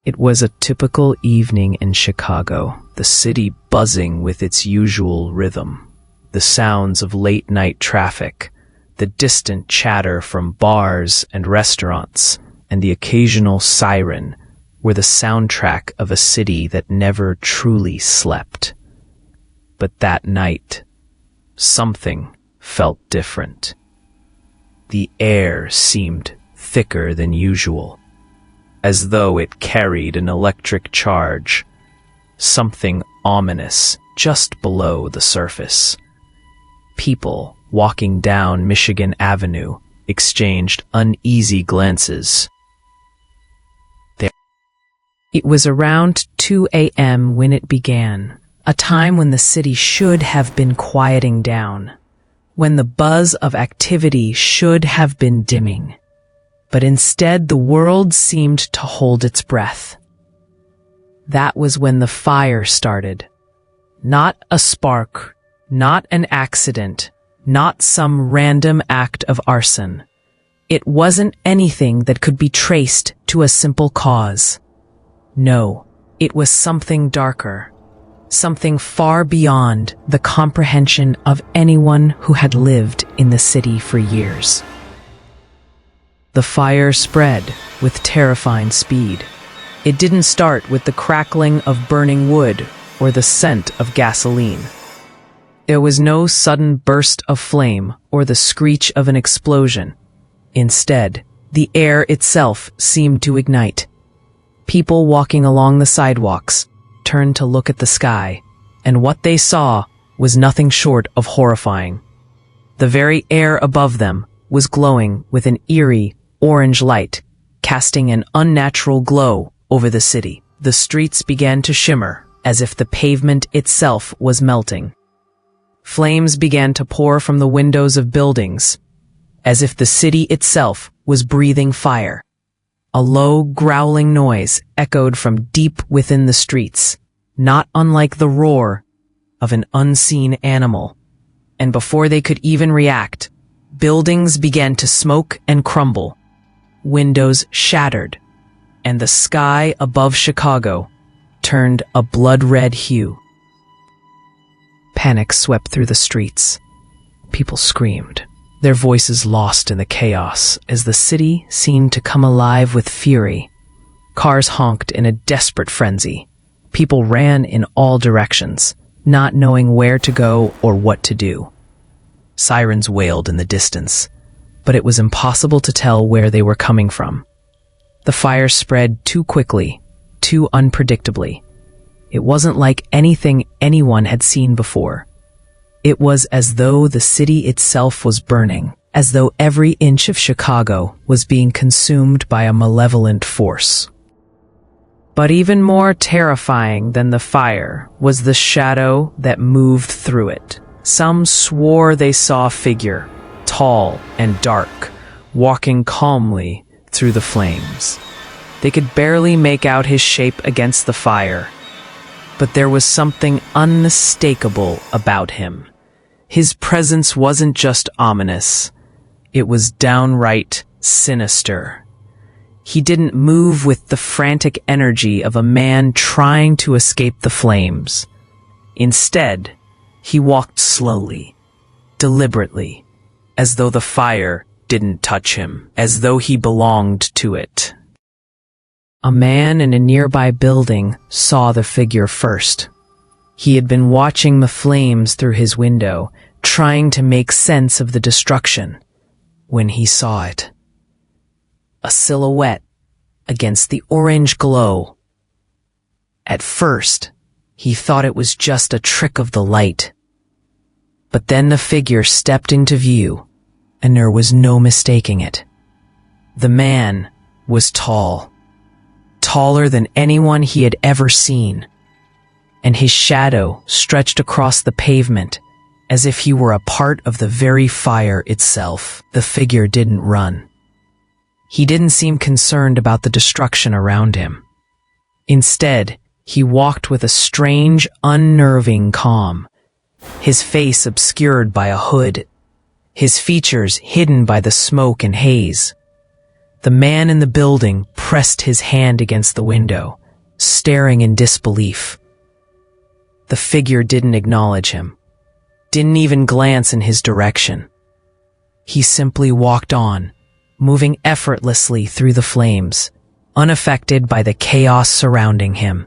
It was a typical evening in Chicago, the city buzzing with its usual rhythm. The sounds of late-night traffic, the distant chatter from bars and restaurants, and the occasional siren were the soundtrack of a city that never truly slept. But that night, something felt different. The air seemed thicker than usual, as though it carried an electric charge, something ominous just below the surface. People walking down Michigan Avenue exchanged uneasy glances. It was around 2 a.m. when it began, a time when the city should have been quieting down, when the buzz of activity should have been dimming. But instead the world seemed to hold its breath. That was when the fire started. Not a spark, not an accident, not some random act of arson. It wasn't anything that could be traced to a simple cause. No, it was something darker, something far beyond the comprehension of anyone who had lived in the city for years. The fire spread with terrifying speed. It didn't start with the crackling of burning wood or the scent of gasoline. There was no sudden burst of flame or the screech of an explosion. Instead, the air itself seemed to ignite. People walking along the sidewalks turned to look at the sky, and what they saw was nothing short of horrifying. The very air above them was glowing with an eerie, orange light, casting an unnatural glow over the city. The streets began to shimmer, as if the pavement itself was melting. Flames began to pour from the windows of buildings, as if the city itself was breathing fire. A low, growling noise echoed from deep within the streets, not unlike the roar of an unseen animal. And before they could even react, buildings began to smoke and crumble. Windows shattered, and the sky above Chicago turned a blood-red hue. Panic swept through the streets. People screamed, their voices lost in the chaos as the city seemed to come alive with fury. Cars honked in a desperate frenzy. People ran in all directions, not knowing where to go or what to do. Sirens wailed in the distance, but it was impossible to tell where they were coming from. The fire spread too quickly, too unpredictably. It wasn't like anything anyone had seen before. It was as though the city itself was burning, as though every inch of Chicago was being consumed by a malevolent force. But even more terrifying than the fire was the shadow that moved through it. Some swore they saw a figure, tall and dark, walking calmly through the flames. They could barely make out his shape against the fire, but there was something unmistakable about him. His presence wasn't just ominous, it was downright sinister. He didn't move with the frantic energy of a man trying to escape the flames. Instead, he walked slowly, deliberately, as though the fire didn't touch him, as though he belonged to it. A man in a nearby building saw the figure first. He had been watching the flames through his window, trying to make sense of the destruction, when he saw it. A silhouette against the orange glow. At first, he thought it was just a trick of the light. But then the figure stepped into view, and there was no mistaking it. The man was tall, taller than anyone he had ever seen, and his shadow stretched across the pavement as if he were a part of the very fire itself. The figure didn't run. He didn't seem concerned about the destruction around him. Instead, he walked with a strange, unnerving calm, his face obscured by a hood, his features hidden by the smoke and haze. The man in the building pressed his hand against the window, staring in disbelief. The figure didn't acknowledge him, didn't even glance in his direction. He simply walked on, moving effortlessly through the flames, unaffected by the chaos surrounding him.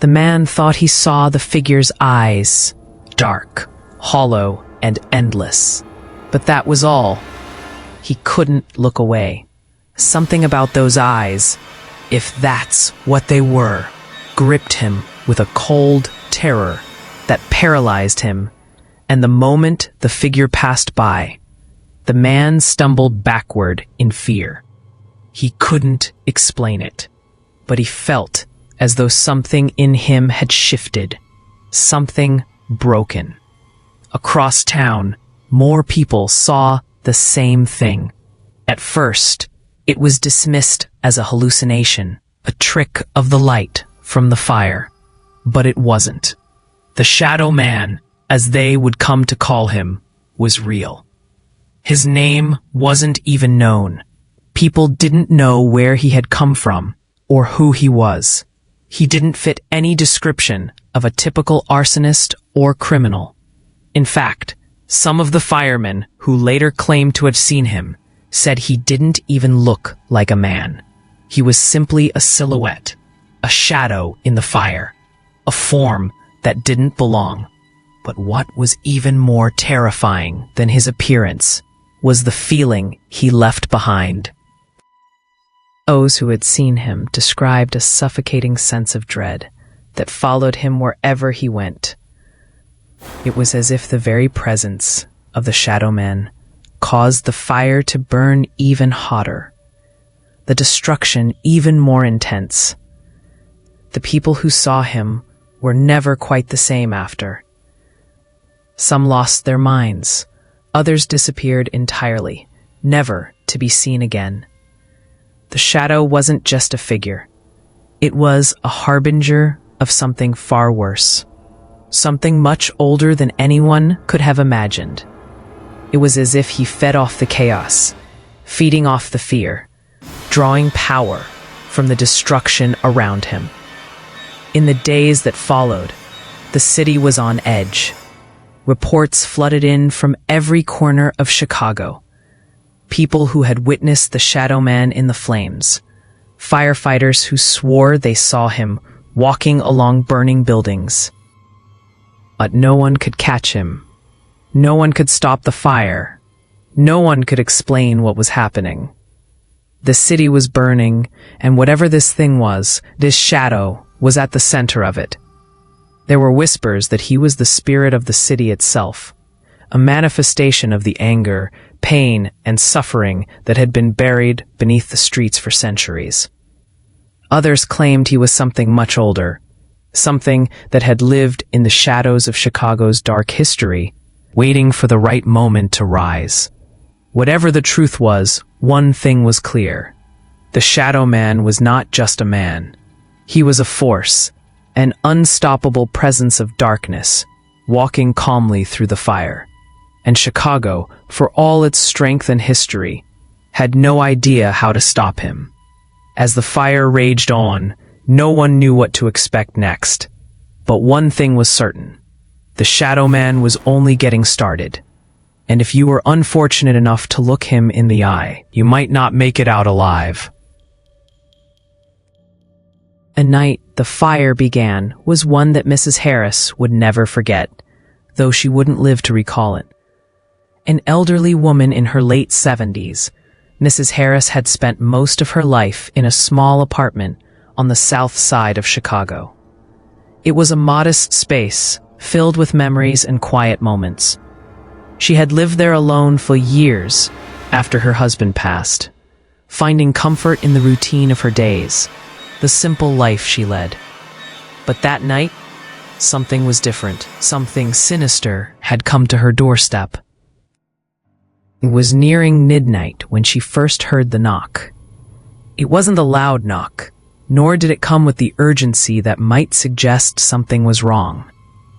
The man thought he saw the figure's eyes, dark, hollow, and endless. But that was all. He couldn't look away. Something about those eyes, if that's what they were, gripped him with a cold terror that paralyzed him, and the moment the figure passed by, the man stumbled backward in fear. He couldn't explain it, but he felt as though something in him had shifted, something broken. Across town, more people saw the same thing. At first, it was dismissed as a hallucination, a trick of the light from the fire. But it wasn't. The Shadow Man, as they would come to call him, was real. His name wasn't even known. People didn't know where he had come from or who he was. He didn't fit any description of a typical arsonist or criminal. In fact, some of the firemen who later claimed to have seen him said he didn't even look like a man. He was simply a silhouette, a shadow in the fire, a form that didn't belong. But what was even more terrifying than his appearance was the feeling he left behind. Those who had seen him described a suffocating sense of dread that followed him wherever he went. It was as if the very presence of the Shadow Man caused the fire to burn even hotter, the destruction even more intense. The people who saw him were never quite the same after. Some lost their minds, others disappeared entirely, never to be seen again. The shadow wasn't just a figure. It was a harbinger of something far worse, something much older than anyone could have imagined. It was as if he fed off the chaos, feeding off the fear, drawing power from the destruction around him. In the days that followed, the city was on edge. Reports flooded in from every corner of Chicago. People who had witnessed the Shadow Man in the flames. Firefighters who swore they saw him walking along burning buildings. But no one could catch him. No one could stop the fire. No one could explain what was happening. The city was burning, and whatever this thing was, this shadow, was at the center of it. There were whispers that he was the spirit of the city itself, a manifestation of the anger, pain, and suffering that had been buried beneath the streets for centuries. Others claimed he was something much older, something that had lived in the shadows of Chicago's dark history, waiting for the right moment to rise. Whatever the truth was, one thing was clear. The Shadow Man was not just a man. He was a force, an unstoppable presence of darkness, walking calmly through the fire. And Chicago, for all its strength and history, had no idea how to stop him. As the fire raged on, no one knew what to expect next. But one thing was certain. The Shadow Man was only getting started. And if you were unfortunate enough to look him in the eye, you might not make it out alive. A night the fire began was one that Mrs. Harris would never forget, though she wouldn't live to recall it. An elderly woman in her late 70s, Mrs. Harris had spent most of her life in a small apartment on the south side of Chicago. It was a modest space, filled with memories and quiet moments. She had lived there alone for years after her husband passed, finding comfort in the routine of her days, the simple life she led. But that night, something was different. Something sinister had come to her doorstep. It was nearing midnight when she first heard the knock. It wasn't a loud knock, nor did it come with the urgency that might suggest something was wrong.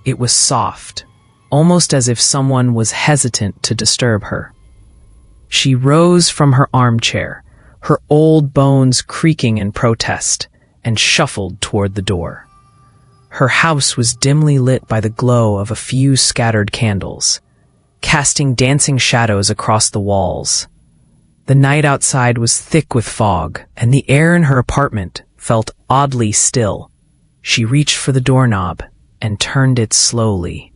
It was soft, almost as if someone was hesitant to disturb her. She rose from her armchair, her old bones creaking in protest, and shuffled toward the door. Her house was dimly lit by the glow of a few scattered candles, casting dancing shadows across the walls. The night outside was thick with fog, and the air in her apartment felt oddly still. She reached for the doorknob and turned it slowly.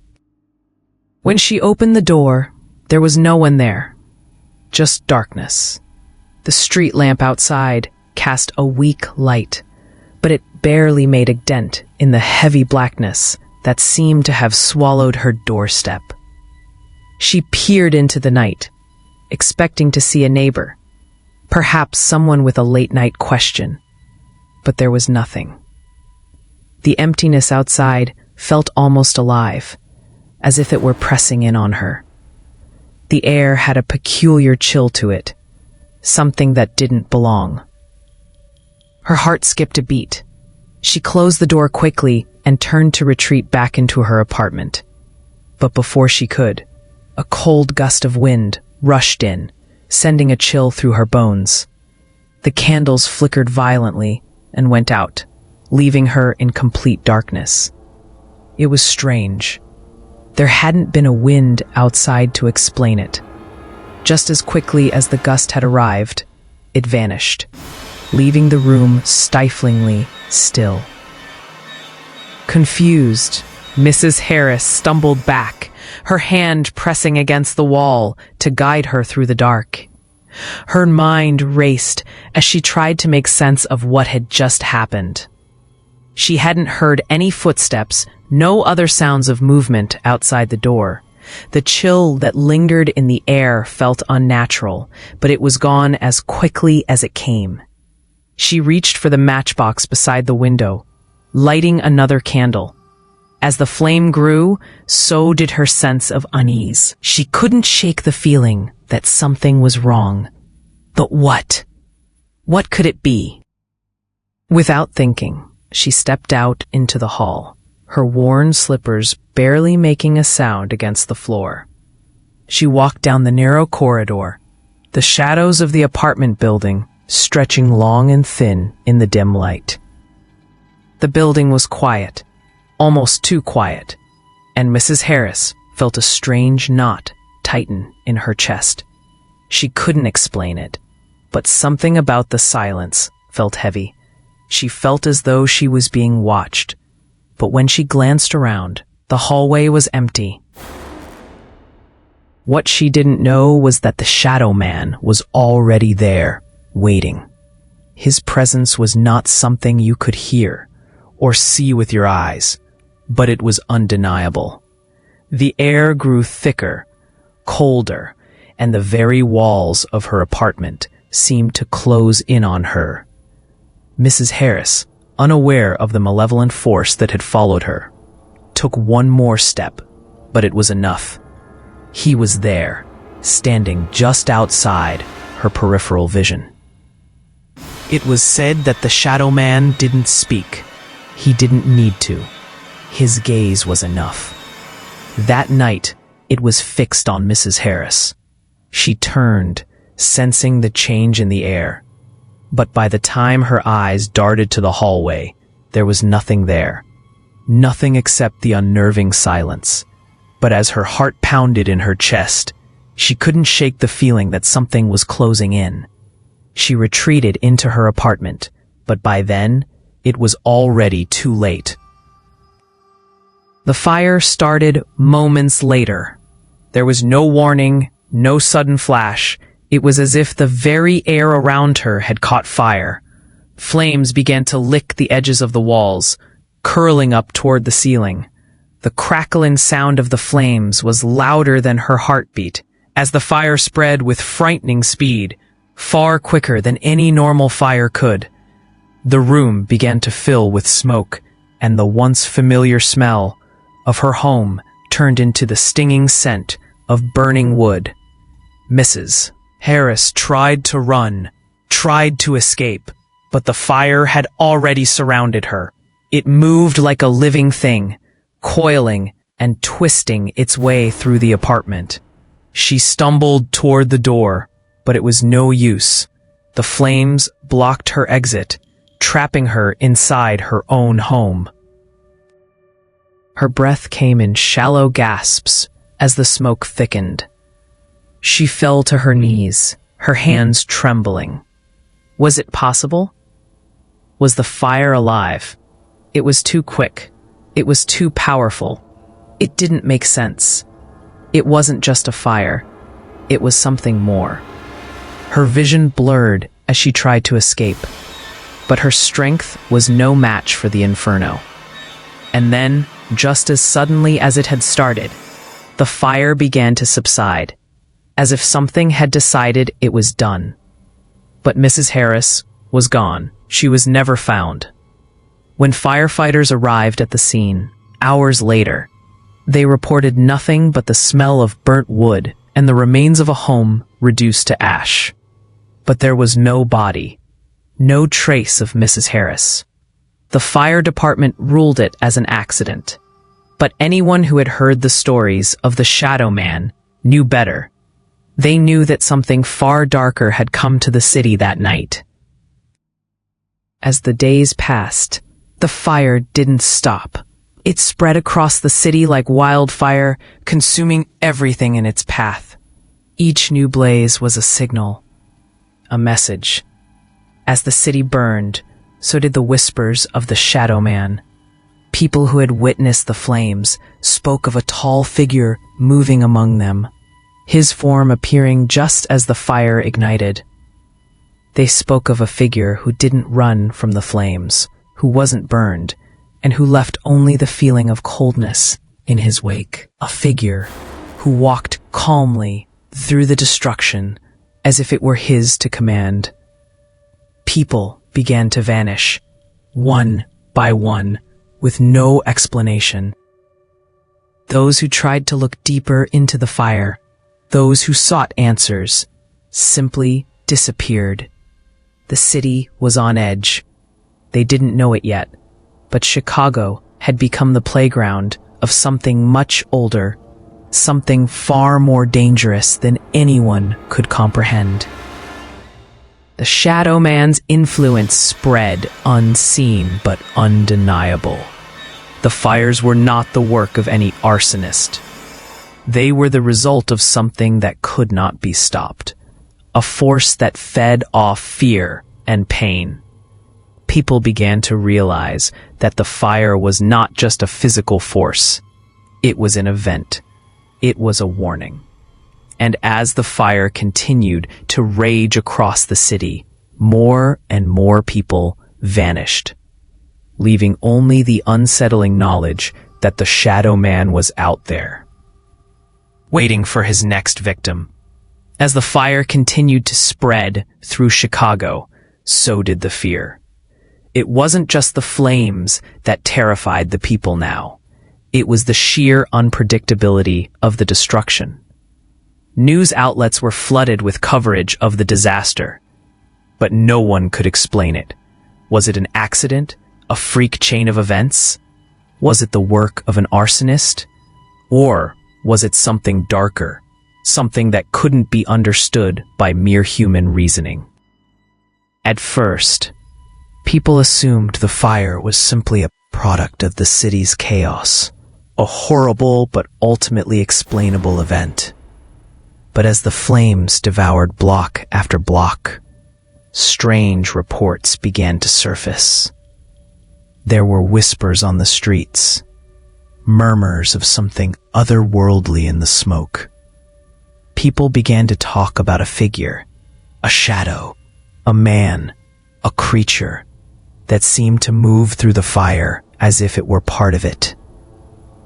When she opened the door, there was no one there, just darkness. The street lamp outside cast a weak light, but it barely made a dent in the heavy blackness that seemed to have swallowed her doorstep. She peered into the night, expecting to see a neighbor, perhaps someone with a late-night question, but there was nothing. The emptiness outside felt almost alive, as if it were pressing in on her. The air had a peculiar chill to it, something that didn't belong. Her heart skipped a beat. She closed the door quickly and turned to retreat back into her apartment. But before she could, a cold gust of wind rushed in, sending a chill through her bones. The candles flickered violently and went out, leaving her in complete darkness. It was strange. There hadn't been a wind outside to explain it. Just as quickly as the gust had arrived, it vanished, leaving the room stiflingly still. Confused, Mrs. Harris stumbled back, her hand pressing against the wall to guide her through the dark. Her mind raced as she tried to make sense of what had just happened. She hadn't heard any footsteps, no other sounds of movement outside the door. The chill that lingered in the air felt unnatural, but it was gone as quickly as it came. She reached for the matchbox beside the window, lighting another candle. As the flame grew, so did her sense of unease. She couldn't shake the feeling that something was wrong. But what? What could it be? Without thinking, she stepped out into the hall, her worn slippers barely making a sound against the floor. She walked down the narrow corridor, the shadows of the apartment building stretching long and thin in the dim light. The building was quiet, almost too quiet, and Mrs. Harris felt a strange knot tighten in her chest. She couldn't explain it, but something about the silence felt heavy. She felt as though she was being watched, but when she glanced around, the hallway was empty. What she didn't know was that the Shadow Man was already there, waiting. His presence was not something you could hear or see with your eyes, but it was undeniable. The air grew thicker, colder, and the very walls of her apartment seemed to close in on her. Mrs. Harris, unaware of the malevolent force that had followed her, took one more step, but it was enough. He was there, standing just outside her peripheral vision. It was said that the Shadow Man didn't speak. He didn't need to. His gaze was enough. That night, it was fixed on Mrs. Harris. She turned, sensing the change in the air. But by the time her eyes darted to the hallway, there was nothing there. Nothing except the unnerving silence. But as her heart pounded in her chest, she couldn't shake the feeling that something was closing in. She retreated into her apartment, but by then, it was already too late. The fire started moments later. There was no warning, no sudden flash. It was as if the very air around her had caught fire. Flames began to lick the edges of the walls, curling up toward the ceiling. The crackling sound of the flames was louder than her heartbeat, as the fire spread with frightening speed, far quicker than any normal fire could. The room began to fill with smoke, and the once familiar smell of her home turned into the stinging scent of burning wood. Mrs. Harris tried to run, tried to escape, but the fire had already surrounded her. It moved like a living thing, coiling and twisting its way through the apartment. She stumbled toward the door, but it was no use. The flames blocked her exit, trapping her inside her own home. Her breath came in shallow gasps as the smoke thickened. She fell to her knees, her hands trembling. Was it possible? Was the fire alive? It was too quick. It was too powerful. It didn't make sense. It wasn't just a fire. It was something more. Her vision blurred as she tried to escape, but her strength was no match for the inferno. And then, just as suddenly as it had started, the fire began to subside, as if something had decided it was done. But Mrs. Harris was gone. She was never found. When firefighters arrived at the scene, hours later, they reported nothing but the smell of burnt wood and the remains of a home reduced to ash. But there was no body, no trace of Mrs. Harris. The fire department ruled it as an accident. But anyone who had heard the stories of the Shadow Man knew better. They knew that something far darker had come to the city that night. As the days passed, the fire didn't stop. It spread across the city like wildfire, consuming everything in its path. Each new blaze was a signal, a message. As the city burned, so did the whispers of the Shadow Man. People who had witnessed the flames spoke of a tall figure moving among them, his form appearing just as the fire ignited. They spoke of a figure who didn't run from the flames, who wasn't burned, and who left only the feeling of coldness in his wake. A figure who walked calmly through the destruction as if it were his to command. People began to vanish, one by one, with no explanation. Those who tried to look deeper into the fire, those who sought answers, simply disappeared. The city was on edge. They didn't know it yet, but Chicago had become the playground of something much older, something far more dangerous than anyone could comprehend. The Shadow Man's influence spread unseen but undeniable. The fires were not the work of any arsonist. They were the result of something that could not be stopped, a force that fed off fear and pain. People began to realize that the fire was not just a physical force. It was an event. It was a warning. And as the fire continued to rage across the city, more and more people vanished, leaving only the unsettling knowledge that the Shadow Man was out there, waiting for his next victim. As the fire continued to spread through Chicago, so did the fear. It wasn't just the flames that terrified the people now. It was the sheer unpredictability of the destruction. News outlets were flooded with coverage of the disaster, but no one could explain it. Was it an accident? A freak chain of events? Was it the work of an arsonist? Or was it something darker, something that couldn't be understood by mere human reasoning? At first, people assumed the fire was simply a product of the city's chaos, a horrible but ultimately explainable event. But as the flames devoured block after block, strange reports began to surface. There were whispers on the streets, murmurs of something otherworldly in the smoke. People began to talk about a figure, a shadow, a man, a creature that seemed to move through the fire as if it were part of it.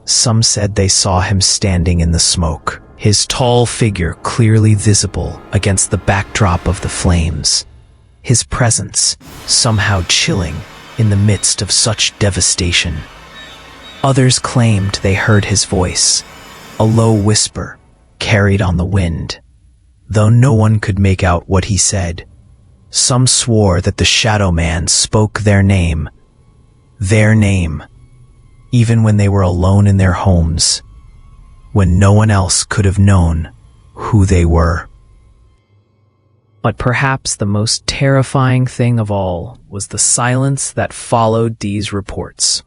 Some said they saw him standing in the smoke, his tall figure clearly visible against the backdrop of the flames, his presence somehow chilling in the midst of such devastation. Others claimed they heard his voice, a low whisper carried on the wind. Though no one could make out what he said, some swore that the Shadow Man spoke their name, even when they were alone in their homes, when no one else could have known who they were. But perhaps the most terrifying thing of all was the silence that followed these reports.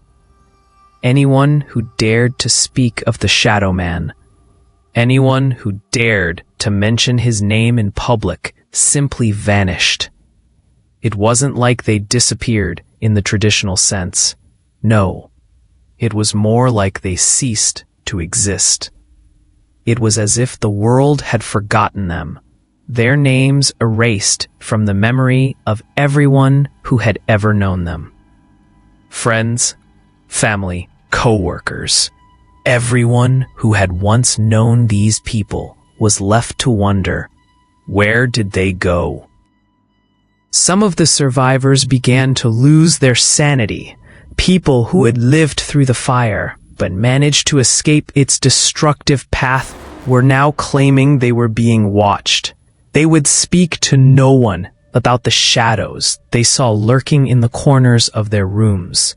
Anyone who dared to speak of the Shadow Man, anyone who dared to mention his name in public, simply vanished. It wasn't like they disappeared in the traditional sense. No, it was more like they ceased to exist. It was as if the world had forgotten them, their names erased from the memory of everyone who had ever known them. Friends, family, co-workers, everyone who had once known these people was left to wonder, where did they go? Some of the survivors began to lose their sanity. People who had lived through the fire but managed to escape its destructive path were now claiming they were being watched. They would speak to no one about the shadows they saw lurking in the corners of their rooms,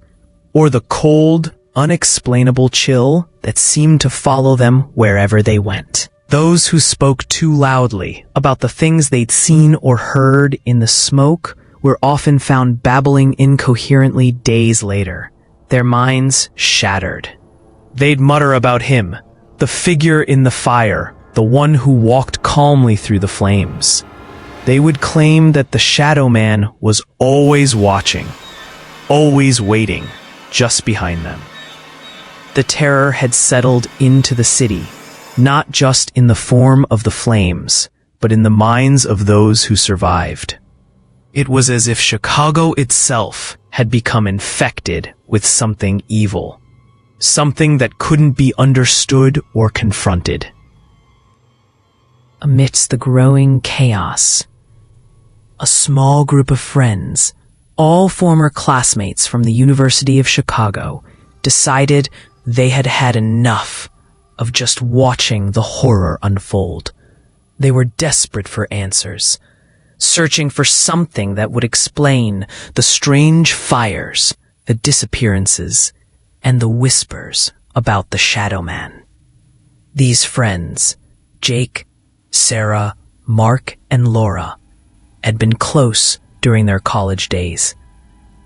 or the cold, unexplainable chill that seemed to follow them wherever they went. Those who spoke too loudly about the things they'd seen or heard in the smoke were often found babbling incoherently days later, their minds shattered. They'd mutter about him, the figure in the fire, the one who walked calmly through the flames. They would claim that the Shadow Man was always watching, always waiting, just behind them. The terror had settled into the city, not just in the form of the flames, but in the minds of those who survived. It was as if Chicago itself had become infected with something evil, something that couldn't be understood or confronted. Amidst the growing chaos, a small group of friends, all former classmates from the University of Chicago, decided they had had enough of just watching the horror unfold. They were desperate for answers, searching for something that would explain the strange fires, the disappearances, and the whispers about the Shadow Man. These friends, Jake, Sarah, Mark, and Laura, had been close during their college days,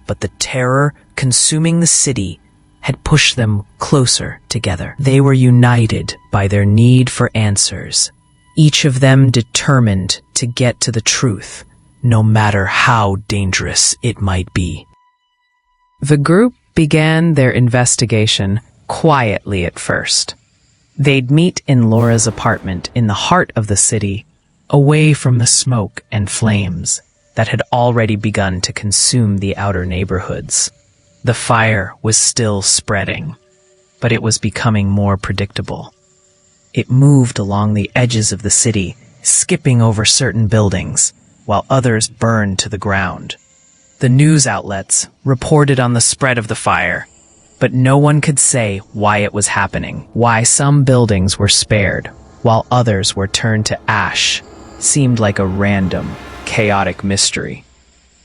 but the terror consuming the city had pushed them closer together. They were united by their need for answers, each of them determined to get to the truth, no matter how dangerous it might be. The group began their investigation quietly at first. They'd meet in Laura's apartment in the heart of the city, away from the smoke and flames that had already begun to consume the outer neighborhoods. The fire was still spreading, but it was becoming more predictable. It moved along the edges of the city, skipping over certain buildings, while others burned to the ground. The news outlets reported on the spread of the fire, but no one could say why it was happening. Why some buildings were spared, while others were turned to ash, seemed like a random, chaotic mystery.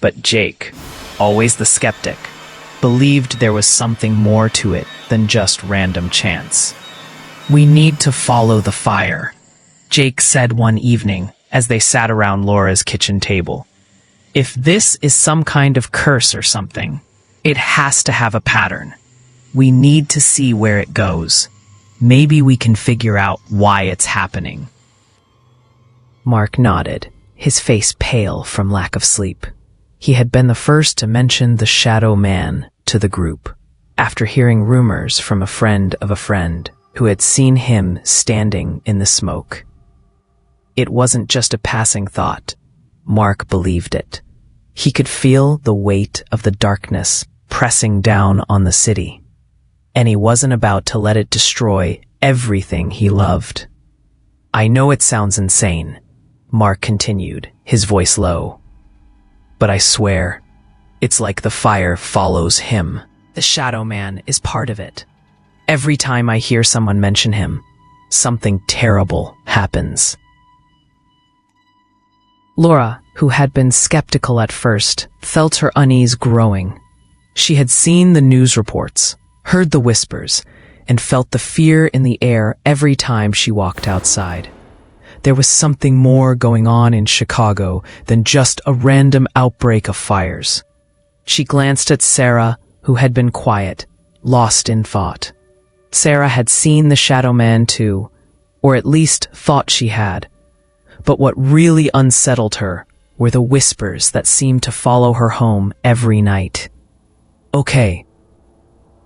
But Jake, always the skeptic, believed there was something more to it than just random chance. "We need to follow the fire," Jake said one evening as they sat around Laura's kitchen table. "If this is some kind of curse or something, it has to have a pattern. We need to see where it goes. Maybe we can figure out why it's happening." Mark nodded, his face pale from lack of sleep. He had been the first to mention the Shadow Man to the group, after hearing rumors from a friend of a friend who had seen him standing in the smoke. It wasn't just a passing thought. Mark believed it. He could feel the weight of the darkness pressing down on the city, and he wasn't about to let it destroy everything he loved. "I know it sounds insane," Mark continued, his voice low, "but I swear, it's like the fire follows him. The Shadow Man is part of it. Every time I hear someone mention him, something terrible happens." Laura, who had been skeptical at first, felt her unease growing. She had seen the news reports, heard the whispers, and felt the fear in the air every time she walked outside. there was something more going on in Chicago than just a random outbreak of fires. She glanced at Sarah, who had been quiet, lost in thought. Sarah had seen the Shadow Man too, or at least thought she had. But what really unsettled her were the whispers that seemed to follow her home every night. "Okay,"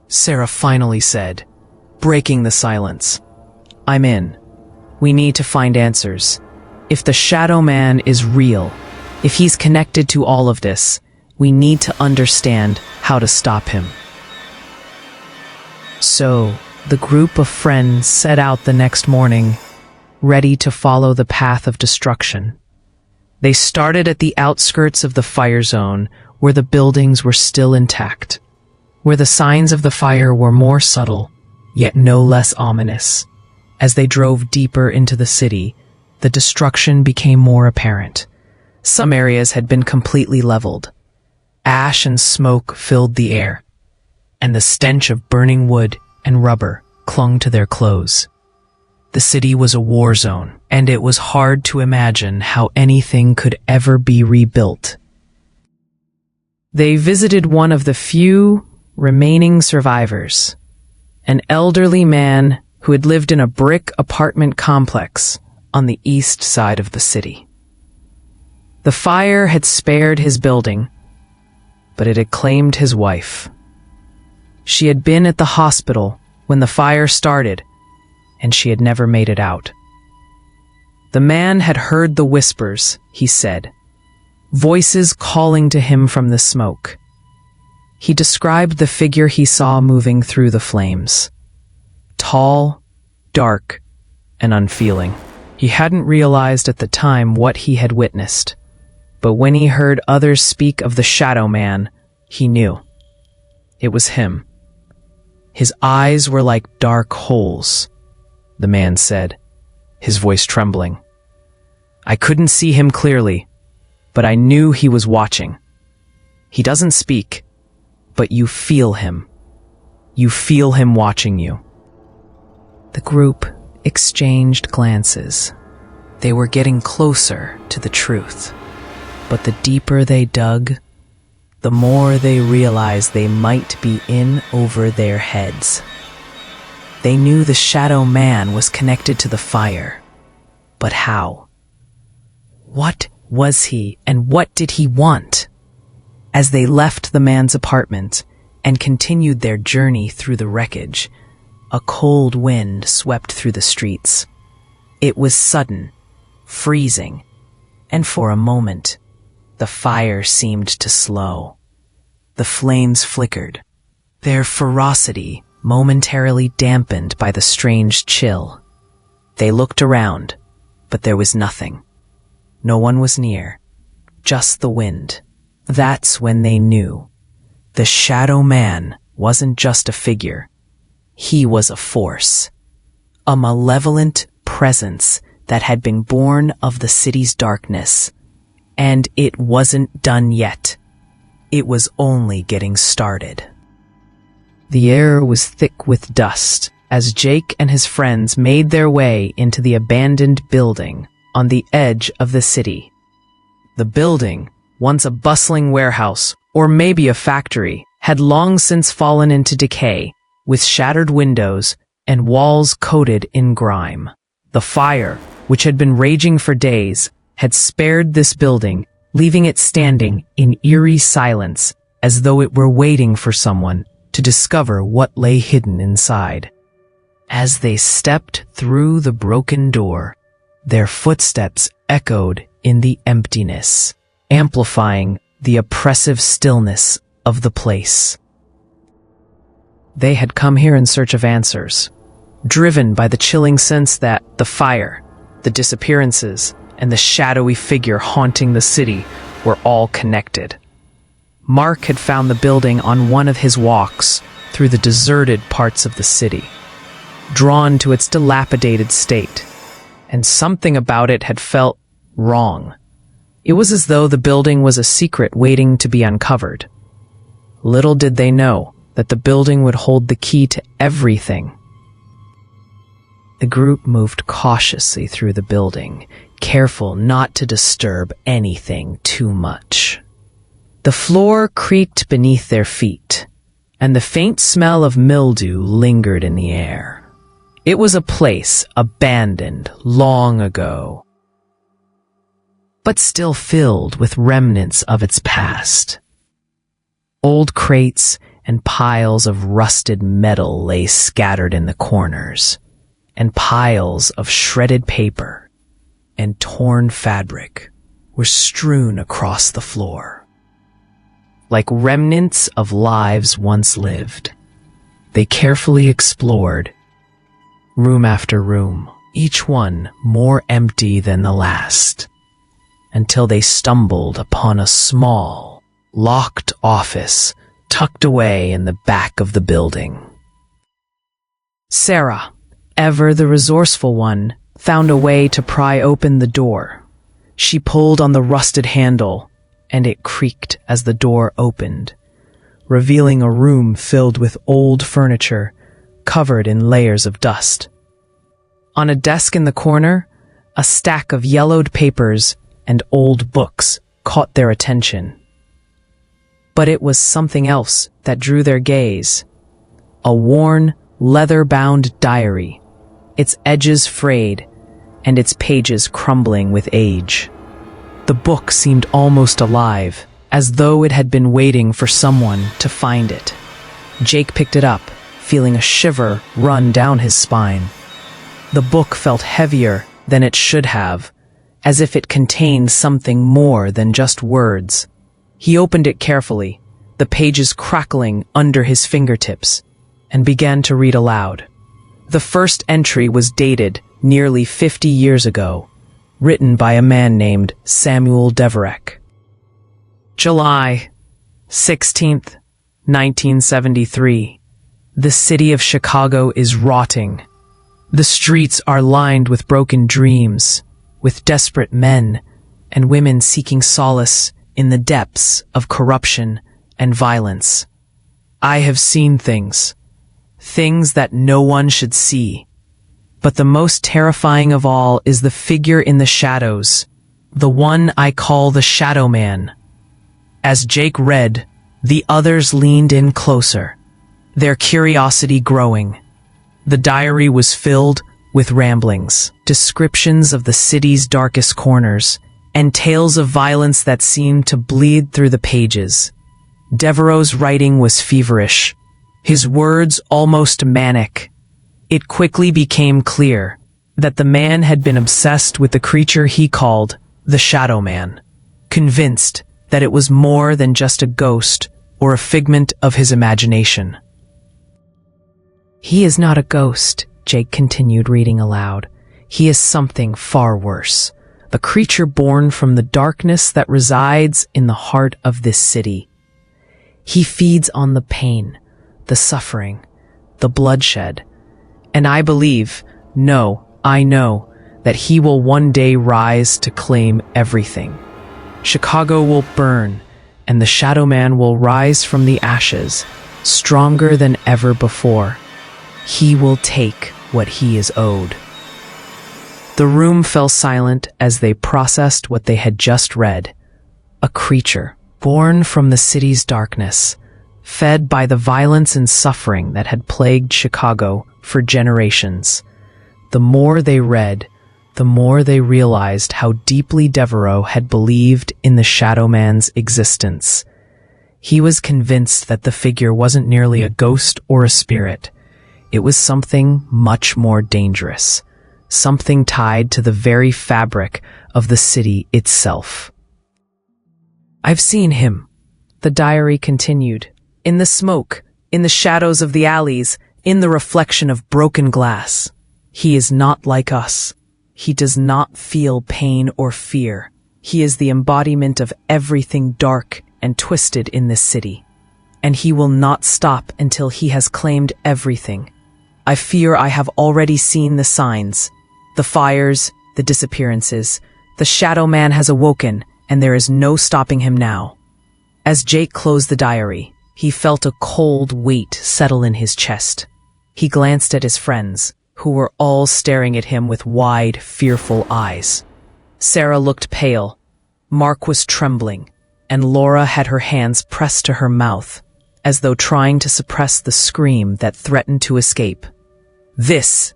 Sarah finally said, breaking the silence. "I'm in. We need to find answers. If the Shadow Man is real, if he's connected to all of this, we need to understand how to stop him." So, the group of friends set out the next morning, ready to follow the path of destruction. They started at the outskirts of the fire zone, where the buildings were still intact, where the signs of the fire were more subtle, yet no less ominous. As they drove deeper into the city, the destruction became more apparent. Some areas had been completely leveled. Ash and smoke filled the air, and the stench of burning wood and rubber clung to their clothes. The city was a war zone, and it was hard to imagine how anything could ever be rebuilt. They visited one of the few remaining survivors, an elderly man who had lived in a brick apartment complex on the east side of the city. The fire had spared his building, but it had claimed his wife. She had been at the hospital when the fire started, and she had never made it out. The man had heard the whispers, he said, voices calling to him from the smoke. He described the figure he saw moving through the flames. Tall, dark, and unfeeling. He hadn't realized at the time what he had witnessed, but when he heard others speak of the Shadow Man, he knew. It was him. His eyes were like dark holes, the man said, his voice trembling. I couldn't see him clearly, but I knew he was watching. He doesn't speak, but you feel him. You feel him watching you. The group exchanged glances. They were getting closer to the truth, but the deeper they dug, the more they realized they might be in over their heads. They knew the Shadow Man was connected to the fire, but how? What was he, and what did he want? As they left the man's apartment and continued their journey through the wreckage, a cold wind swept through the streets. It was sudden, freezing, and for a moment, the fire seemed to slow. The flames flickered, their ferocity momentarily dampened by the strange chill. They looked around, but there was nothing. No one was near, just the wind. That's when they knew. The Shadow Man wasn't just a figure. He was a force, a malevolent presence that had been born of the city's darkness. And it wasn't done yet. It was only getting started. The air was thick with dust as Jake and his friends made their way into the abandoned building on the edge of the city. The building, once a bustling warehouse or maybe a factory, had long since fallen into decay, with shattered windows and walls coated in grime. The fire, which had been raging for days, had spared this building, leaving it standing in eerie silence as though it were waiting for someone to discover what lay hidden inside. As they stepped through the broken door, their footsteps echoed in the emptiness, amplifying the oppressive stillness of the place. They had come here in search of answers, driven by the chilling sense that the fire, the disappearances, and the shadowy figure haunting the city were all connected. Mark had found the building on one of his walks through the deserted parts of the city, drawn to its dilapidated state, and something about it had felt wrong. It was as though the building was a secret waiting to be uncovered. Little did they know that the building would hold the key to everything. The group moved cautiously through the building, careful not to disturb anything too much. The floor creaked beneath their feet, and the faint smell of mildew lingered in the air. It was a place abandoned long ago, but still filled with remnants of its past. Old crates and piles of rusted metal lay scattered in the corners, and piles of shredded paper and torn fabric were strewn across the floor. Like remnants of lives once lived, they carefully explored room after room, each one more empty than the last, until they stumbled upon a small, locked office tucked away in the back of the building. Sarah, ever the resourceful one, found a way to pry open the door. She pulled on the rusted handle, and it creaked as the door opened, revealing a room filled with old furniture covered in layers of dust. On a desk in the corner, a stack of yellowed papers and old books caught their attention. But it was something else that drew their gaze. A worn, leather-bound diary, its edges frayed and its pages crumbling with age. The book seemed almost alive, as though it had been waiting for someone to find it. Jake picked it up, feeling a shiver run down his spine. The book felt heavier than it should have, as if it contained something more than just words. He opened it carefully, the pages crackling under his fingertips, and began to read aloud. The first entry was dated nearly 50 years ago, written by a man named Samuel Deverek. July 16th, 1973. The city of Chicago is rotting. The streets are lined with broken dreams, with desperate men and women seeking solace in the depths of corruption and violence. I have seen things that no one should see. But the most terrifying of all is the figure in the shadows, the one I call the Shadow Man. As Jake read, the others leaned in closer, their curiosity growing. The diary was filled with ramblings, descriptions of the city's darkest corners, and tales of violence that seemed to bleed through the pages. Devereaux's writing was feverish, his words almost manic. It quickly became clear that the man had been obsessed with the creature he called the Shadow Man, convinced that it was more than just a ghost or a figment of his imagination. He is not a ghost, Jake continued reading aloud. He is something far worse, a creature born from the darkness that resides in the heart of this city. He feeds on the pain, the suffering, the bloodshed, and I believe, no, I know, that he will one day rise to claim everything. Chicago will burn, and the Shadow Man will rise from the ashes, stronger than ever before. He will take what he is owed. The room fell silent as they processed what they had just read. A creature, born from the city's darkness, fed by the violence and suffering that had plagued Chicago for generations. The more they read, the more they realized how deeply Devereaux had believed in the Shadow Man's existence. He was convinced that the figure wasn't merely a ghost or a spirit. It was something much more dangerous, something tied to the very fabric of the city itself. I've seen him, the diary continued, in the smoke, in the shadows of the alleys, in the reflection of broken glass. He is not like us. He does not feel pain or fear. He is the embodiment of everything dark and twisted in this city. And he will not stop until he has claimed everything. I fear I have already seen the signs. The fires, the disappearances. The Shadow Man has awoken, and there is no stopping him now. As Jake closed the diary, he felt a cold weight settle in his chest. He glanced at his friends, who were all staring at him with wide, fearful eyes. Sarah looked pale, Mark was trembling, and Laura had her hands pressed to her mouth, as though trying to suppress the scream that threatened to escape. This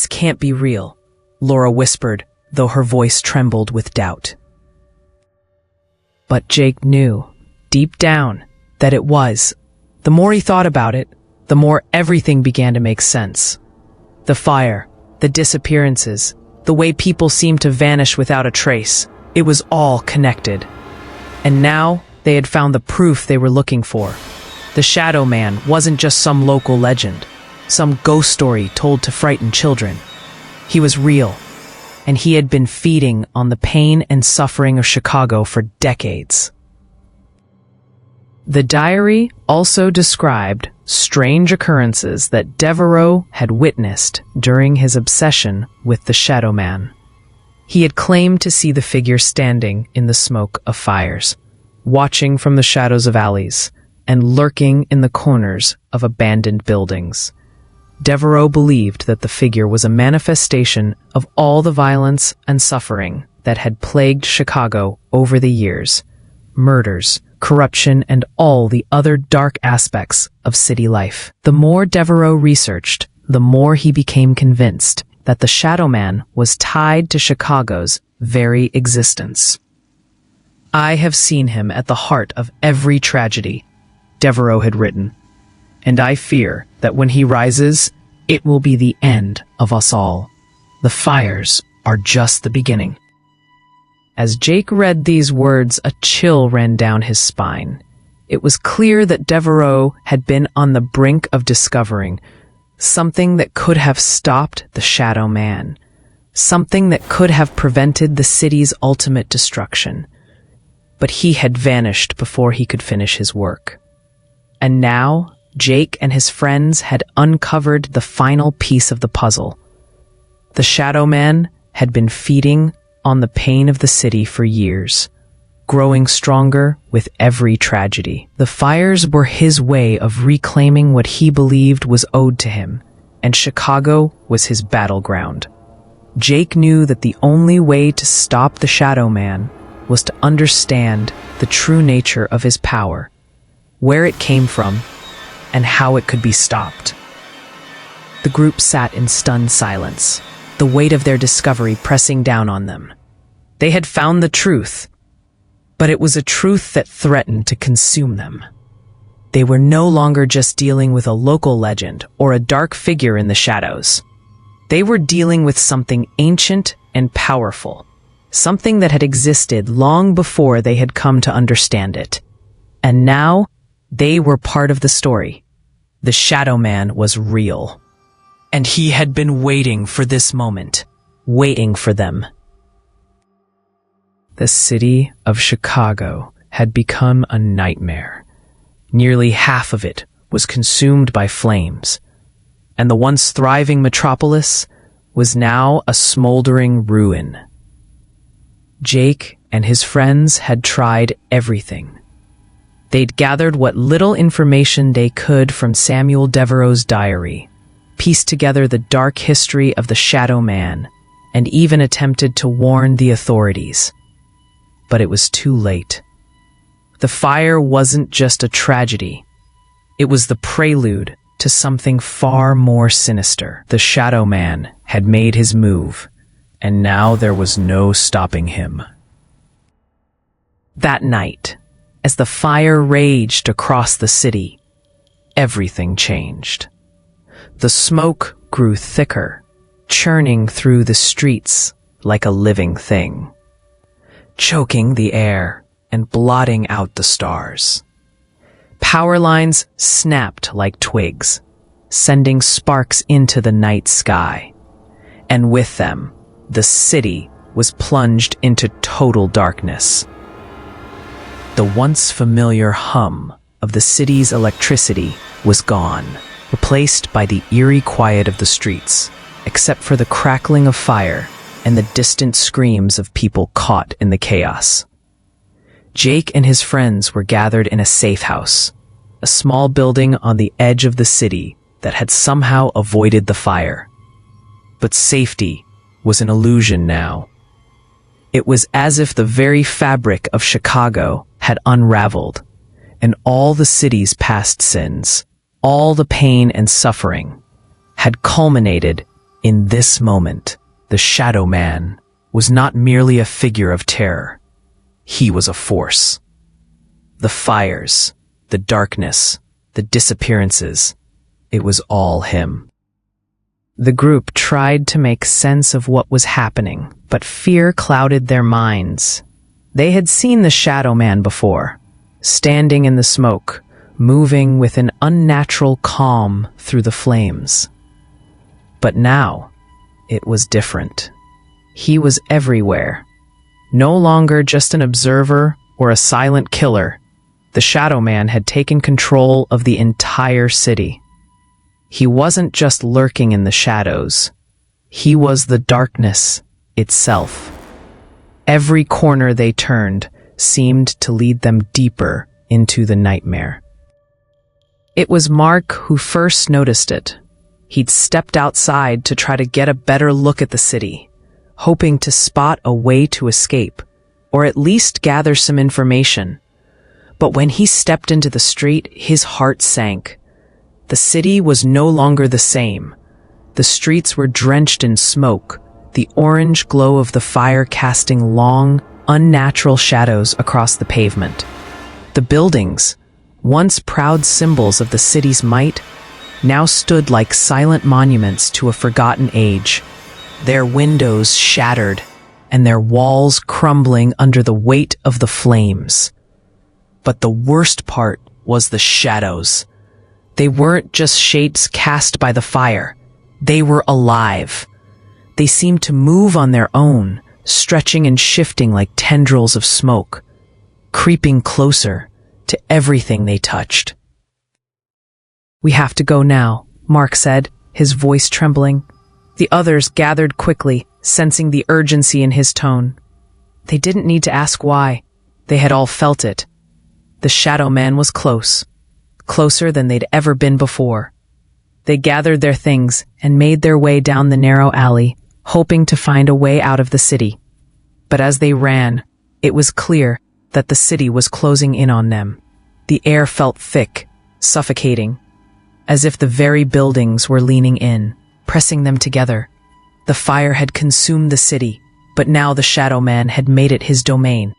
can't be real," Laura whispered, though her voice trembled with doubt. But Jake knew, deep down, that it was. The more he thought about it, the more everything began to make sense. The fire, the disappearances, the way people seemed to vanish without a trace, it was all connected. And now they had found the proof they were looking for. The Shadow Man wasn't just some local legend, some ghost story told to frighten children. He was real, and he had been feeding on the pain and suffering of Chicago for decades. The diary also described strange occurrences that Devereaux had witnessed during his obsession with the Shadow Man. He had claimed to see the figure standing in the smoke of fires, watching from the shadows of alleys, and lurking in the corners of abandoned buildings. Devereaux believed that the figure was a manifestation of all the violence and suffering that had plagued Chicago over the years: murders, corruption, and all the other dark aspects of city life. The more Devereaux researched, the more he became convinced that the Shadow Man was tied to Chicago's very existence. "I have seen him at the heart of every tragedy," Devereaux had written, "and I fear that when he rises, it will be the end of us all. The fires are just the beginning." As Jake read these words, a chill ran down his spine. It was clear that Devereaux had been on the brink of discovering something that could have stopped the Shadow Man, something that could have prevented the city's ultimate destruction. But he had vanished before he could finish his work. And now, Jake and his friends had uncovered the final piece of the puzzle. The Shadow Man had been feeding on the pain of the city for years, growing stronger with every tragedy. The fires were his way of reclaiming what he believed was owed to him, and Chicago was his battleground. Jake knew that the only way to stop the Shadow Man was to understand the true nature of his power, where it came from, and how it could be stopped. The group sat in stunned silence, the weight of their discovery pressing down on them. They had found the truth, but it was a truth that threatened to consume them. They were no longer just dealing with a local legend or a dark figure in the shadows. They were dealing with something ancient and powerful, something that had existed long before they had come to understand it. And now, they were part of the story. The Shadow Man was real. And he had been waiting for this moment, waiting for them. The city of Chicago had become a nightmare. Nearly half of it was consumed by flames, and the once thriving metropolis was now a smoldering ruin. Jake and his friends had tried everything. They'd gathered what little information they could from Samuel Devereaux's diary, pieced together the dark history of the Shadow Man, and even attempted to warn the authorities. But it was too late. The fire wasn't just a tragedy. It was the prelude to something far more sinister. The Shadow Man had made his move, and now there was no stopping him. That night, as the fire raged across the city, everything changed. The smoke grew thicker, churning through the streets like a living thing, choking the air and blotting out the stars. Power lines snapped like twigs, sending sparks into the night sky. And with them, the city was plunged into total darkness. The once familiar hum of the city's electricity was gone, replaced by the eerie quiet of the streets, except for the crackling of fire and the distant screams of people caught in the chaos. Jake and his friends were gathered in a safe house, a small building on the edge of the city that had somehow avoided the fire. but safety was an illusion now. It was as if the very fabric of Chicago had unraveled, and all the city's past sins, all the pain and suffering, had culminated in this moment. The Shadow Man was not merely a figure of terror. He was a force. The fires, the darkness, the disappearances, it was all him. The group tried to make sense of what was happening, but fear clouded their minds. They had seen the Shadow Man before, standing in the smoke, moving with an unnatural calm through the flames. But now, it was different. He was everywhere. No longer just an observer or a silent killer. The Shadow Man had taken control of the entire city. He wasn't just lurking in the shadows. He was the darkness itself. Every corner they turned seemed to lead them deeper into the nightmare. It was Mark who first noticed it. He'd stepped outside to try to get a better look at the city, hoping to spot a way to escape, or at least gather some information. But when he stepped into the street, his heart sank. The city was no longer the same. The streets were drenched in smoke, the orange glow of the fire casting long, unnatural shadows across the pavement. The buildings, once proud symbols of the city's might, now stood like silent monuments to a forgotten age, their windows shattered and their walls crumbling under the weight of the flames. But the worst part was the shadows. They weren't just shapes cast by the fire. They were alive. They seemed to move on their own, stretching and shifting like tendrils of smoke, creeping closer to everything they touched. "We have to go now," Mark said, his voice trembling. The others gathered quickly, sensing the urgency in his tone. They didn't need to ask why. They had all felt it. The Shadow Man was close, closer than they'd ever been before. They gathered their things and made their way down the narrow alley, hoping to find a way out of the city. But as they ran, it was clear that the city was closing in on them. The air felt thick, suffocating, as if the very buildings were leaning in, pressing them together. The fire had consumed the city, but now the Shadow Man had made it his domain.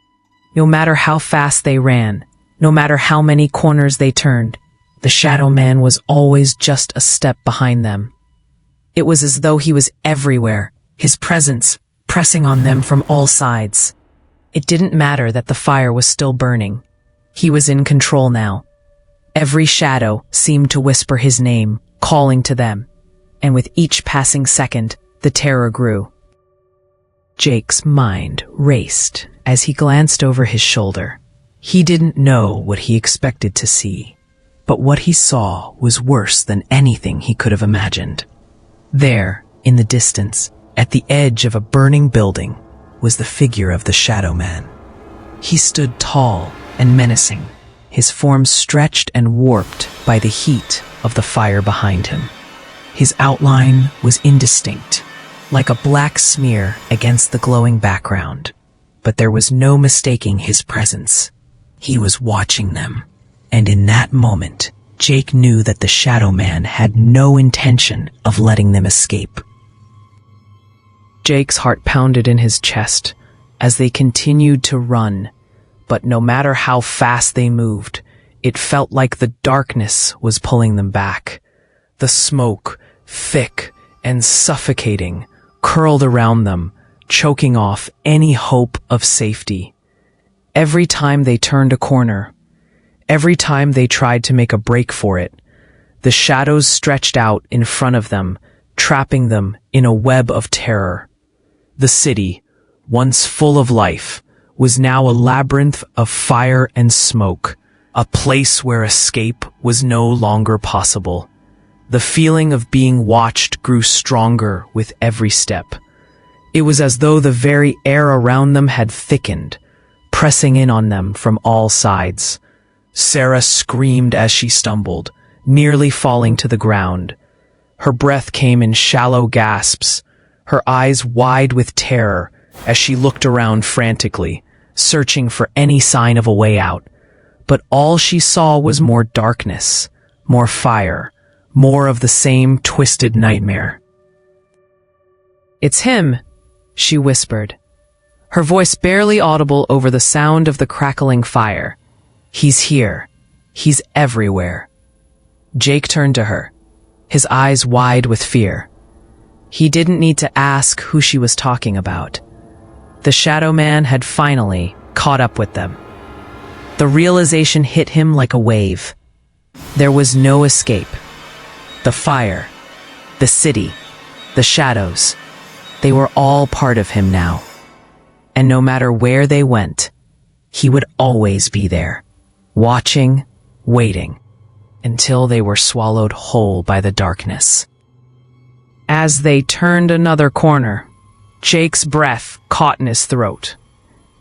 No matter how fast they ran, no matter how many corners they turned, the Shadow Man was always just a step behind them. It was as though he was everywhere, his presence pressing on them from all sides. It didn't matter that the fire was still burning. He was in control now. Every shadow seemed to whisper his name, calling to them, and with each passing second, the terror grew. Jake's mind raced as he glanced over his shoulder. He didn't know what he expected to see, but what he saw was worse than anything he could have imagined. There, in the distance, at the edge of a burning building, was the figure of the Shadow Man. He stood tall and menacing, his form stretched and warped by the heat of the fire behind him. His outline was indistinct, like a black smear against the glowing background, but there was no mistaking his presence. He was watching them, and in that moment, Jake knew that the Shadow Man had no intention of letting them escape. Jake's heart pounded in his chest as they continued to run, but no matter how fast they moved, it felt like the darkness was pulling them back. The smoke, thick and suffocating, curled around them, choking off any hope of safety. Every time they turned a corner, every time they tried to make a break for it, the shadows stretched out in front of them, trapping them in a web of terror. The city, once full of life, was now a labyrinth of fire and smoke, a place where escape was no longer possible. The feeling of being watched grew stronger with every step. It was as though the very air around them had thickened, pressing in on them from all sides. Sarah screamed as she stumbled, nearly falling to the ground. Her breath came in shallow gasps, her eyes wide with terror as she looked around frantically, searching for any sign of a way out. But all she saw was more darkness, more fire, more of the same twisted nightmare. "It's him," she whispered, her voice barely audible over the sound of the crackling fire. "He's here. He's everywhere." Jake turned to her, his eyes wide with fear. He didn't need to ask who she was talking about. The Shadow Man had finally caught up with them. The realization hit him like a wave. There was no escape. The fire, the city, the shadows, they were all part of him now. And no matter where they went, he would always be there, watching, waiting, until they were swallowed whole by the darkness. As they turned another corner, Jake's breath caught in his throat.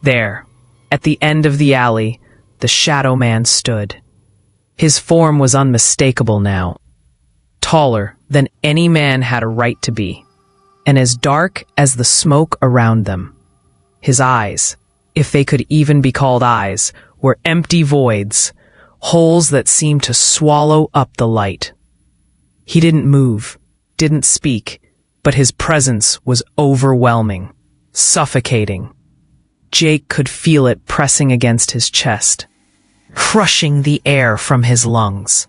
There, at the end of the alley, the Shadow Man stood. His form was unmistakable now, taller than any man had a right to be, and as dark as the smoke around them. His eyes, if they could even be called eyes, were empty voids, holes that seemed to swallow up the light. He didn't move, didn't speak, but his presence was overwhelming, suffocating. Jake could feel it pressing against his chest, crushing the air from his lungs.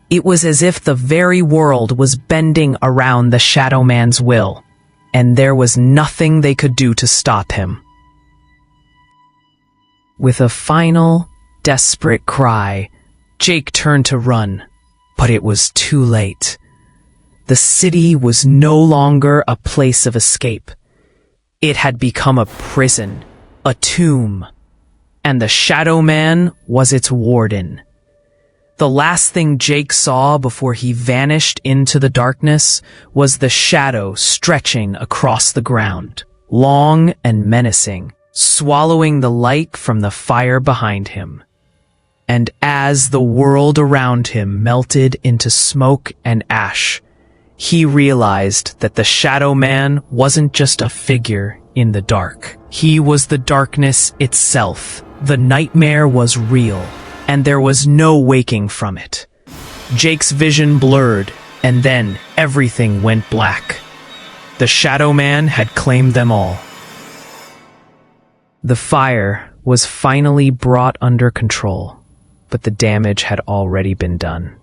It was as if the very world was bending around the Shadow Man's will, and there was nothing they could do to stop him. With a final, desperate cry, Jake turned to run, but it was too late. The city was no longer a place of escape. It had become a prison, a tomb, and the Shadow Man was its warden. The last thing Jake saw before he vanished into the darkness was the shadow stretching across the ground, long and menacing, swallowing the light from the fire behind him. And as the world around him melted into smoke and ash, he realized that the Shadow Man wasn't just a figure in the dark. He was the darkness itself. The nightmare was real, and there was no waking from it. Jake's vision blurred, and then everything went black. The Shadow Man had claimed them all. The fire was finally brought under control, but the damage had already been done.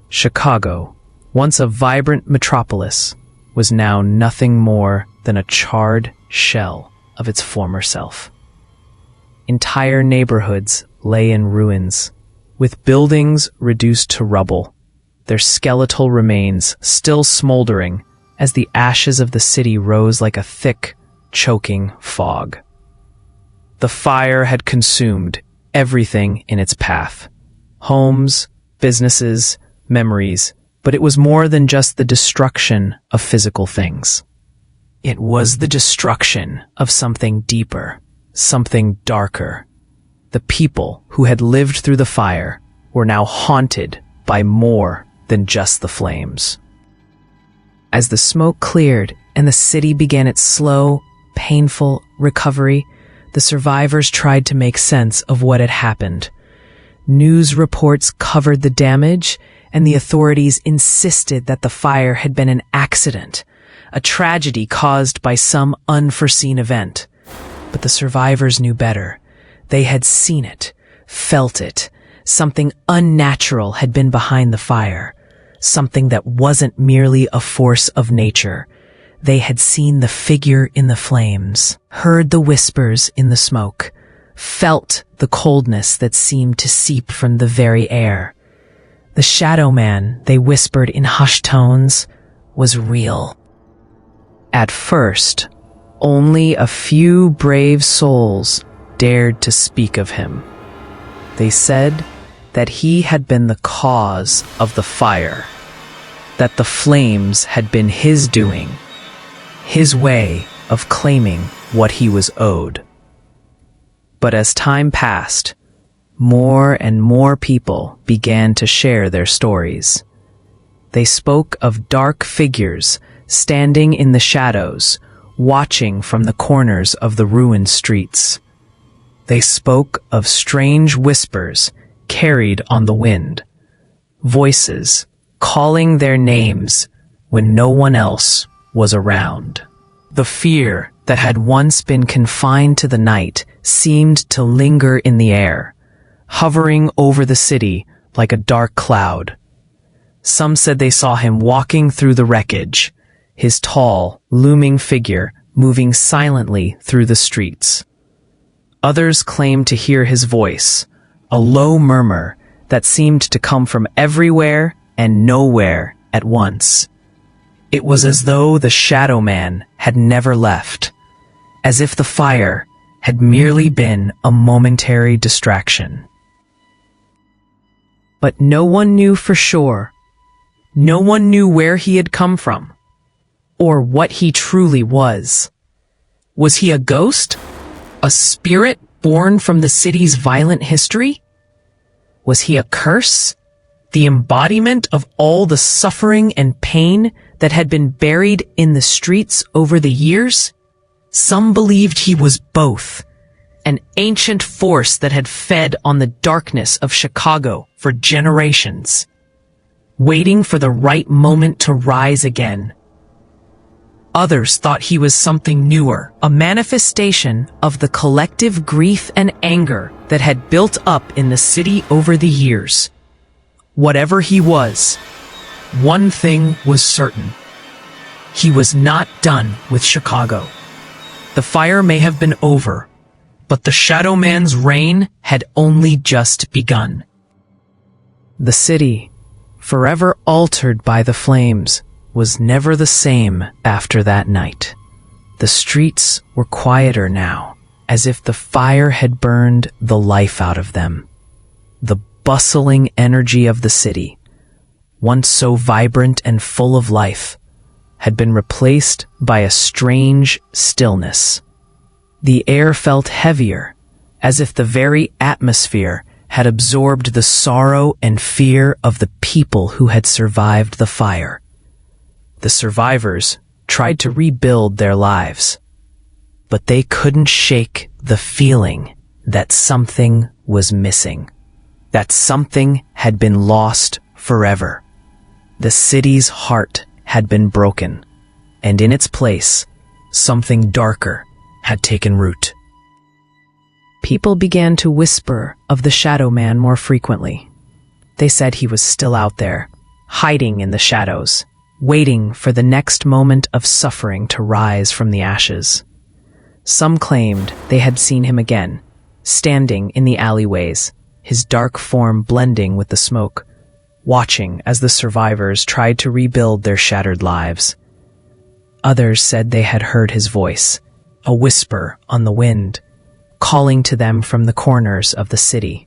Chicago, once a vibrant metropolis, was now nothing more than a charred shell of its former self. Entire neighborhoods lay in ruins, with buildings reduced to rubble, their skeletal remains still smoldering as the ashes of the city rose like a thick, choking fog. The fire had consumed everything in its path. Homes, businesses, memories, but it was more than just the destruction of physical things. It was the destruction of something deeper, something darker. The people who had lived through the fire were now haunted by more than just the flames. As the smoke cleared and the city began its slow, painful recovery, the survivors tried to make sense of what had happened. News reports covered the damage, and the authorities insisted that the fire had been an accident, a tragedy caused by some unforeseen event. But the survivors knew better. They had seen it, felt it. Something unnatural had been behind the fire, something that wasn't merely a force of nature. They had seen the figure in the flames, heard the whispers in the smoke, felt the coldness that seemed to seep from the very air. The Shadow Man, they whispered in hushed tones, was real. At first, only a few brave souls dared to speak of him. They said that he had been the cause of the fire, that the flames had been his doing, his way of claiming what he was owed. But as time passed, more and more people began to share their stories. They spoke of dark figures standing in the shadows, watching from the corners of the ruined streets. They spoke of strange whispers carried on the wind, voices calling their names when no one else was around. The fear that had once been confined to the night seemed to linger in the air, hovering over the city like a dark cloud. Some said they saw him walking through the wreckage, his tall, looming figure moving silently through the streets. Others claimed to hear his voice, a low murmur that seemed to come from everywhere and nowhere at once. It was as though the Shadow Man had never left, as if the fire had merely been a momentary distraction. But no one knew for sure. No one knew where he had come from, or what he truly was. Was he a ghost? A spirit born from the city's violent history? Was he a curse? The embodiment of all the suffering and pain that had been buried in the streets over the years? Some believed he was both, an ancient force that had fed on the darkness of Chicago for generations, waiting for the right moment to rise again. Others thought he was something newer, a manifestation of the collective grief and anger that had built up in the city over the years. Whatever he was, one thing was certain. He was not done with Chicago. The fire may have been over, but the Shadow Man's reign had only just begun. The city, forever altered by the flames, was never the same after that night. The streets were quieter now, as if the fire had burned the life out of them. The bustling energy of the city, once so vibrant and full of life, had been replaced by a strange stillness. The air felt heavier, as if the very atmosphere had absorbed the sorrow and fear of the people who had survived the fire. The survivors tried to rebuild their lives, but they couldn't shake the feeling that something was missing, that something had been lost forever. The city's heart had been broken, and in its place, something darker had taken root. People began to whisper of the Shadow Man more frequently. They said he was still out there, hiding in the shadows, waiting for the next moment of suffering to rise from the ashes. Some claimed they had seen him again, standing in the alleyways, his dark form blending with the smoke, watching as the survivors tried to rebuild their shattered lives. Others said they had heard his voice, a whisper on the wind, calling to them from the corners of the city.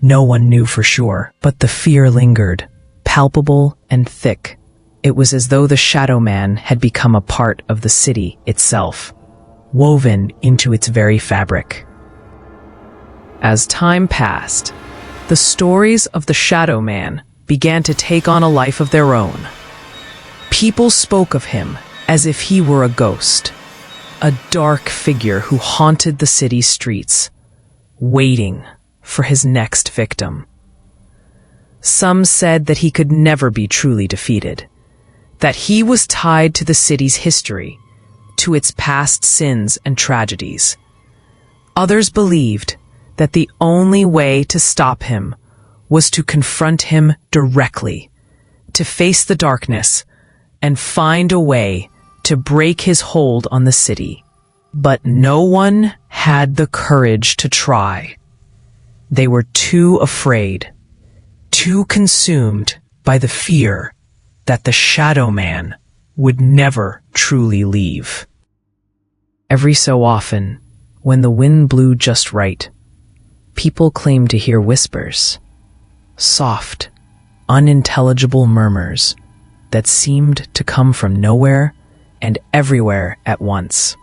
No one knew for sure, but the fear lingered, palpable and thick. It was as though the Shadow Man had become a part of the city itself, woven into its very fabric. As time passed, the stories of the Shadow Man began to take on a life of their own. People spoke of him as if he were a ghost, a dark figure who haunted the city's streets, waiting for his next victim. Some said that he could never be truly defeated, that he was tied to the city's history, to its past sins and tragedies. Others believed that the only way to stop him was to confront him directly, to face the darkness, and find a way to break his hold on the city. But no one had the courage to try. They were too afraid, too consumed by the fear that the Shadow Man would never truly leave. Every so often, when the wind blew just right, people claimed to hear whispers, soft, unintelligible murmurs that seemed to come from nowhere and everywhere at once.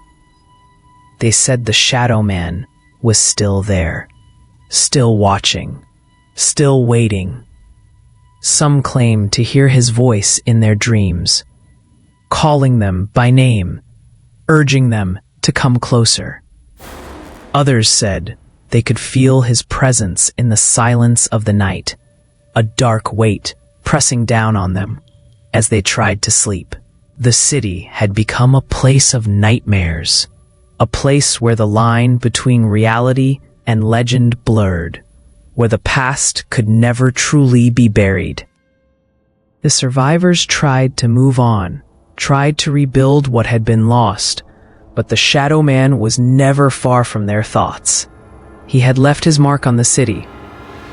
They said the Shadow Man was still there, still watching, still waiting. Some claimed to hear his voice in their dreams. calling them by name, urging them to come closer. Others said they could feel his presence in the silence of the night, a dark weight pressing down on them as they tried to sleep. The city had become a place of nightmares, a place where the line between reality and legend blurred, where the past could never truly be buried. The survivors tried to move on, tried to rebuild what had been lost, but the Shadow Man was never far from their thoughts. He had left his mark on the city,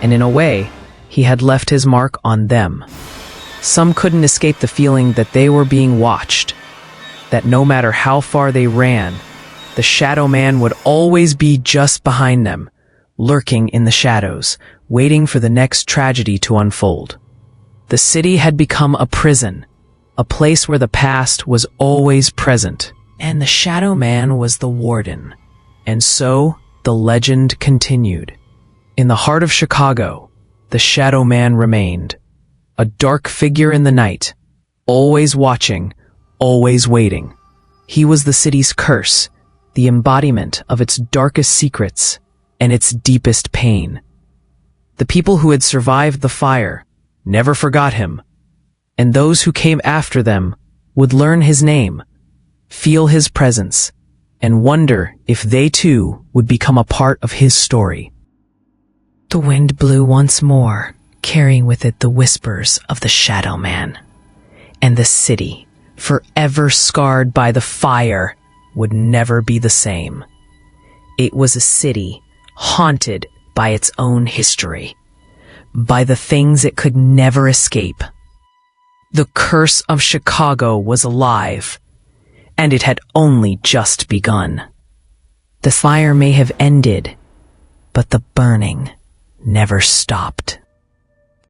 and in a way, he had left his mark on them. Some couldn't escape the feeling that they were being watched, that no matter how far they ran, the Shadow Man would always be just behind them, lurking in the shadows, waiting for the next tragedy to unfold. The city had become a prison, a place where the past was always present, and the Shadow Man was the warden. And so, the legend continued. In the heart of Chicago, the Shadow Man remained, a dark figure in the night, always watching, always waiting. He was the city's curse, the embodiment of its darkest secrets and its deepest pain. The people who had survived the fire never forgot him, and those who came after them would learn his name, feel his presence, and wonder if they too would become a part of his story. The wind blew once more, carrying with it the whispers of the Shadow Man, and the city, forever scarred by the fire, would never be the same. It was a city haunted by its own history, by the things it could never escape. The curse of Chicago was alive, and it had only just begun. The fire may have ended, but the burning never stopped.